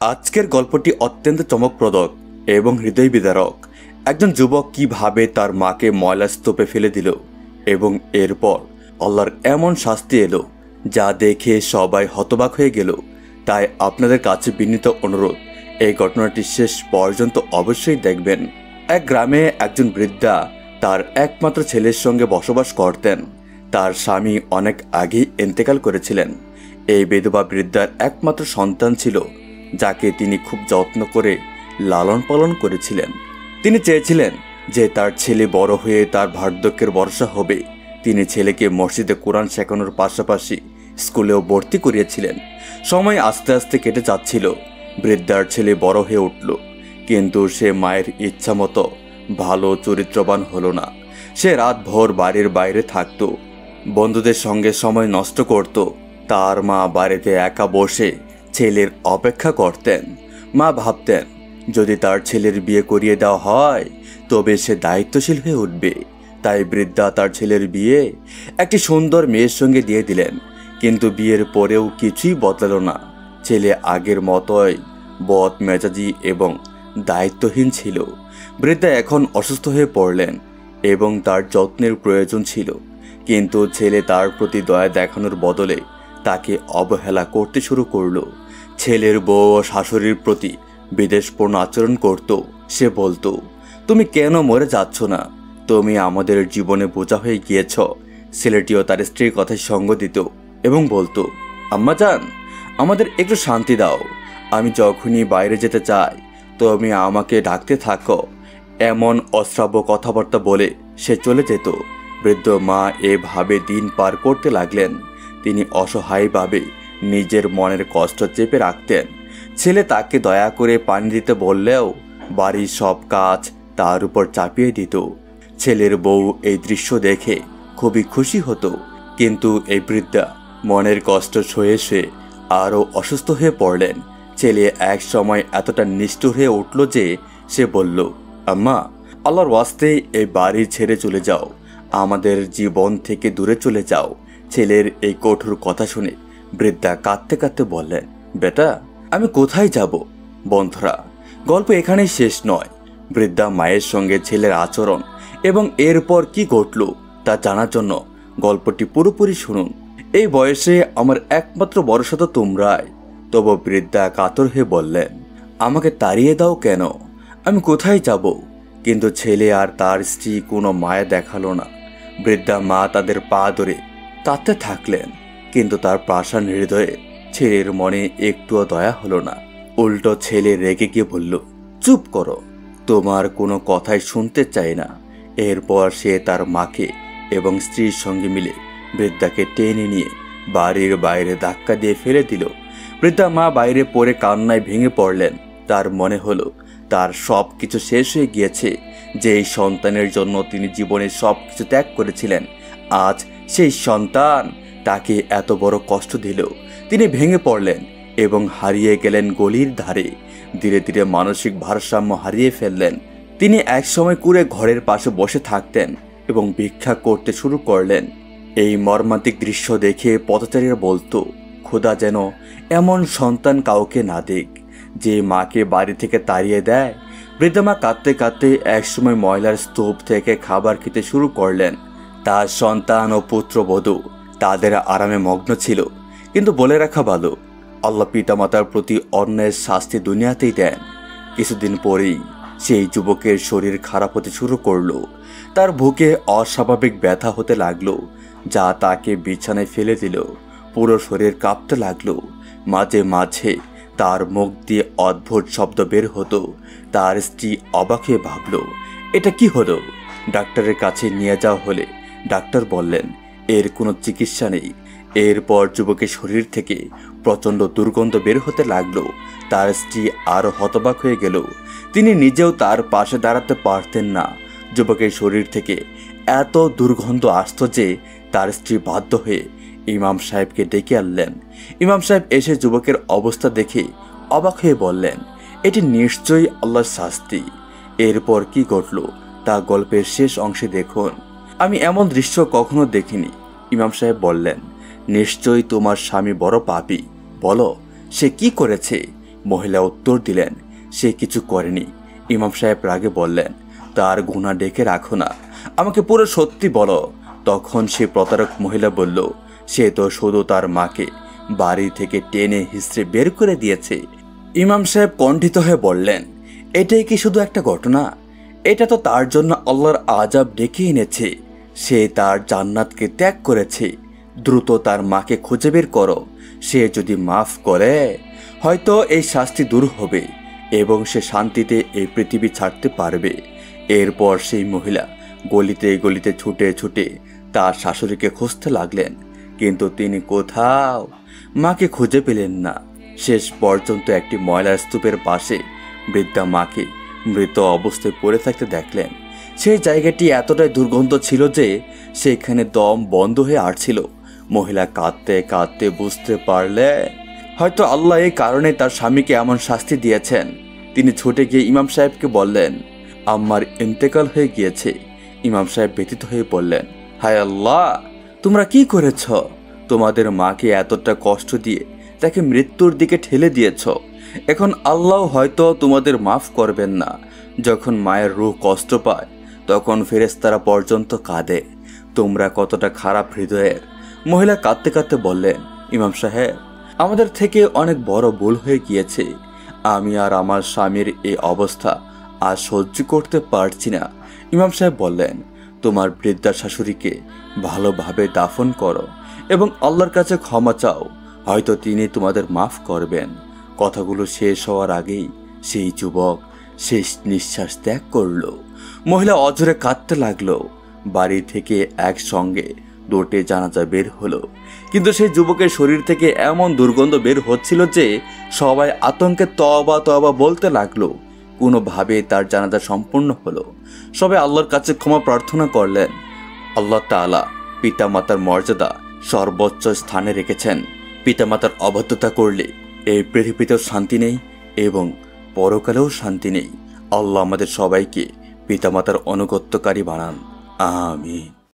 আজকের গল্পটি অত্যন্ত চমকপ্রদ এবং হৃদয় বিদারক। একজন যুবক কিভাবে তার মাকে ময়লার স্তূপে ফেলে দিল এবং এরপর আল্লাহর এমন শাস্তি এলো যা দেখে সবাই হতবাক হয়ে গেল। তাই আপনাদের কাছে বিনীত অনুরোধ, এই ঘটনাটি শেষ পর্যন্ত অবশ্যই দেখবেন। এক গ্রামে একজন বৃদ্ধা তার একমাত্র ছেলের সঙ্গে বসবাস করতেন। তার স্বামী অনেক আগেই ইন্তেকাল করেছিলেন। এই বিধবা বৃদ্ধার একমাত্র সন্তান ছিল, যাকে তিনি খুব যত্ন করে লালন পালন করেছিলেন। তিনি চেয়েছিলেন যে তার ছেলে বড় হয়ে তার বার্ধক্যের ভরসা হবে। তিনি ছেলেকে মসজিদে কোরআন শেখানোর পাশাপাশি স্কুলেও ভর্তি করিয়েছিলেন। সময় আস্তে আস্তে কেটে যাচ্ছিল। বৃদ্ধার ছেলে বড় হয়ে উঠল, কিন্তু সে মায়ের ইচ্ছা মতো ভালো চরিত্রবান হলো না। সে রাতভর বাড়ির বাইরে থাকত, বন্ধুদের সঙ্গে সময় নষ্ট করত। তার মা বাড়িতে একা বসে ছেলের অপেক্ষা করতেন। মা ভাবতেন, যদি তার ছেলের বিয়ে করিয়ে দেওয়া হয় তবে সে দায়িত্বশীল হয়ে উঠবে। তাই বৃদ্ধা তার ছেলের বিয়ে একটি সুন্দর মেয়ের সঙ্গে দিয়ে দিলেন। কিন্তু বিয়ের পরেও কিছুই বদলালো না। ছেলে আগের মতোই বদ মেজাজি এবং দায়িত্বহীন ছিল। বৃদ্ধা এখন অসুস্থ হয়ে পড়লেন এবং তার যত্নের প্রয়োজন ছিল। কিন্তু ছেলে তার প্রতি দয়া দেখানোর বদলে তাকে অবহেলা করতে শুরু করলো। ছেলের বউ ও শাশুড়ির প্রতি বিদ্বেষপূর্ণ আচরণ করত। সে বলতো, তুমি কেন মরে যাচ্ছ না? তুমি আমাদের জীবনে বোঝা হয়ে গিয়েছ। ছেলেটিও তার স্ত্রীর কথায় সঙ্গ দিত এবং বলতো, আম্মাজান, আমাদের একটু শান্তি দাও। আমি যখনই বাইরে যেতে চাই তুমি আমাকে ডাকতে থাকো। এমন অশ্রাব্য কথাবার্তা বলে সে চলে যেত। বৃদ্ধ মা এভাবে দিন পার করতে লাগলেন। তিনি অসহায়ভাবে নিজের মনের কষ্ট চেপে রাখতেন। ছেলে তাকে দয়া করে পানি দিতে বললেও বাড়ির সব কাজ তার উপর চাপিয়ে দিত। ছেলের বউ এই দৃশ্য দেখে খুবই খুশি হতো, কিন্তু এই বৃদ্ধা মনের কষ্ট সয়ে সয়ে আরও অসুস্থ হয়ে পড়লেন। ছেলে এক সময় এতটা নিষ্ঠুর হয়ে উঠল যে সে বলল, আম্মা, আল্লাহর ওয়াস্তে এই বাড়ি ছেড়ে চলে যাও, আমাদের জীবন থেকে দূরে চলে যাও। ছেলের এই কঠোর কথা শুনে বৃদ্ধা কাঁদতে কাঁদতে বললেন, বেটা, আমি কোথায় যাব? বন্ধুরা, গল্প এখানেই শেষ নয়। বৃদ্ধা মায়ের সঙ্গে ছেলের আচরণ এবং এরপর কি ঘটল তা জানার জন্য গল্পটি পুরোপুরি শুনুন। এই বয়সে আমার একমাত্র ভরসা তো তোমরাই। তবু বৃদ্ধা কাতর হয়ে বললেন, আমাকে তাড়িয়ে দাও কেন? আমি কোথায় যাব? কিন্তু ছেলে আর তার স্ত্রী কোনো মায়া দেখালো না। বৃদ্ধা মা তাদের পা ধরে কাঁদতে থাকলেন, কিন্তু তার পাষাণ হৃদয়ে ছেলের মনে একটুও দয়া হলো না। উল্টো ছেলে রেগে গিয়ে বলল, চুপ করো, তোমার কোনো কথাই শুনতে চাই না। এরপর সে তার মাকে এবং স্ত্রীর সঙ্গে মিলে বৃদ্ধাকে টেনে নিয়ে বাড়ির বাইরে ধাক্কা দিয়ে ফেলে দিল। বৃদ্ধা মা বাইরে পড়ে কান্নায় ভেঙে পড়লেন। তার মনে হলো তার সব কিছু শেষ হয়ে গিয়েছে। যেই সন্তানের জন্য তিনি জীবনে সব কিছু ত্যাগ করেছিলেন, আজ সেই সন্তান তাকে এত বড় কষ্ট দিল। তিনি ভেঙে পড়লেন এবং হারিয়ে গেলেন গলির ধারে। ধীরে ধীরে মানসিক ভারসাম্য হারিয়ে ফেললেন। তিনি একসময় কুঁড়ে ঘরের পাশে বসে থাকতেন এবং ভিক্ষা করতে শুরু করলেন। এই মর্মান্তিক দৃশ্য দেখে পথচারীরা বলতো, খোদা যেন এমন সন্তান কাউকে না দেখ, যে মাকে বাড়ি থেকে তাড়িয়ে দেয়। বৃদ্ধা মা কাঁদতে কাঁদতে একসময় ময়লার স্তূপ থেকে খাবার খেতে শুরু করলেন। তার সন্তান ও পুত্রবধূ তাদের আরামে মগ্ন ছিল। কিন্তু বলে রাখা ভালো, আল্লাহ পিতামাতার প্রতি অন্যায়ের শাস্তি দুনিয়াতেই দেন। কিছুদিন পরেই সেই যুবকের শরীর খারাপ হতে শুরু করলো। তার বুকে অস্বাভাবিক ব্যথা হতে লাগলো, যা তাকে বিছানায় ফেলে দিল। পুরো শরীর কাঁপতে লাগলো। মাঝে মাঝে তার মুখ দিয়ে অদ্ভুত শব্দ বের হতো। তার স্ত্রী অবাক হয়ে ভাবল, এটা কি হলো? ডাক্তারের কাছে নিয়ে যাওয়া হলে ডাক্তার বললেন, এর কোনো চিকিৎসা নেই। এরপর যুবকের শরীর থেকে প্রচণ্ড দুর্গন্ধ বের হতে লাগলো। তার স্ত্রী আরও হতবাক হয়ে গেল। তিনি নিজেও তার পাশে দাঁড়াতে পারতেন না। যুবকের শরীর থেকে এত দুর্গন্ধ আসত যে তার স্ত্রী বাধ্য হয়ে ইমাম সাহেবকে ডেকে আনলেন। ইমাম সাহেব এসে যুবকের অবস্থা দেখে অবাক হয়ে বললেন, এটি নিশ্চয়ই আল্লাহর শাস্তি। এরপর কি ঘটল তা গল্পের শেষ অংশে দেখুন। আমি এমন দৃশ্য কখনো দেখিনি। ইমাম সাহেব বললেন, নিশ্চয়ই তোমার স্বামী বড় পাপী। বলো, সে কি করেছে? মহিলা উত্তর দিলেন, সে কিছু করেনি। ইমাম সাহেব রাগে বললেন, তার গুনাহ ডেকে রাখো না, আমাকে পুরো সত্যি বলো। তখন সে প্রতারক মহিলা বলল, সে তো শুধু তার মাকে বাড়ি থেকে টেনে হিঁচড়ে বের করে দিয়েছে। ইমাম সাহেব কণ্ঠিত হয়ে বললেন, এটাই কি শুধু একটা ঘটনা? এটা তো তার জন্য আল্লাহর আযাব ডেকে এনেছে। সে তার জান্নাতকে ত্যাগ করেছে। দ্রুত তার মাকে খুঁজে বের করো। সে যদি মাফ করে হয়তো এই শাস্তি দূর হবে এবং সে শান্তিতে এই পৃথিবী ছাড়তে পারবে। এরপর সেই মহিলা গলিতে গলিতে ছুটে ছুটে তার শাশুড়িকে খুঁজতে লাগলেন, কিন্তু তিনি কোথাও মাকে খুঁজে পেলেন না। শেষ পর্যন্ত একটি ময়লার স্তূপের পাশে বৃদ্ধা মাকে মৃত অবস্থায় পড়ে থাকতে দেখলেন। সেই জায়গাটি এতটাই দুর্গন্ধ ছিল যে সেখানে দম বন্ধ হয়ে আসছিল। মহিলা কাঁদতে কাঁদতে বুঝতে পারলেন হয়তো আল্লাহ এই কারণে তার স্বামীকে এমন শাস্তি দিয়েছেন। তিনি ছুটে গিয়ে ইমাম সাহেবকে বললেন, আম্মার ইন্তেকাল হয়ে গিয়েছে। ইমাম সাহেব ব্যথিত হয়ে বললেন, হায় আল্লাহ, তোমরা কি করেছ? তোমাদের মাকে এতটা কষ্ট দিয়ে তাকে মৃত্যুর দিকে ঠেলে দিয়েছ। এখন আল্লাহ হয়তো তোমাদের মাফ করবেন না। যখন মায়ের রূহ কষ্ট পায় তখন ফেরেশতারা পর্যন্ত কাঁদে। তোমরা কতটা খারাপ হৃদয়ের। মহিলা কাঁদতে কাঁদতে বললেন, ইমাম সাহেব, আমাদের থেকে অনেক বড় ভুল হয়ে গিয়েছে। আমি আর আমার স্বামীর এই অবস্থা আর সহ্য করতে পারছি না। ইমাম সাহেব বললেন, তোমার বৃদ্ধা শাশুড়িকে ভালোভাবে দাফন করো এবং আল্লাহর কাছে ক্ষমা চাও, হয়তো তিনি তোমাদের মাফ করবেন। কথাগুলো শেষ হওয়ার আগেই সেই যুবক শেষ নিঃশ্বাস ত্যাগ করল। মহিলা অঝরে কাঁদতে লাগলো। বাড়ি থেকে একসঙ্গে দুটি জানাজা বের হলো, কিন্তু সেই যুবকের শরীর থেকে এমন দুর্গন্ধ বের হচ্ছিল যে সবাই আতঙ্কে তওবা তওবা বলতে লাগলো। কোনোভাবে তার জানাজা সম্পূর্ণ হলো। সবাই আল্লাহর কাছে ক্ষমা প্রার্থনা করলেন। আল্লাহ তাআলা পিতামাতার মর্যাদা সর্বোচ্চ স্থানে রেখেছেন। পিতামাতার অবাধ্যতা করলে এই পৃথিবীতেও শান্তি নেই এবং পরকালেও শান্তি নেই। আল্লাহ আমাদের সবাইকে পিতামাতার অনুগত্যকারী বানান। আমিন।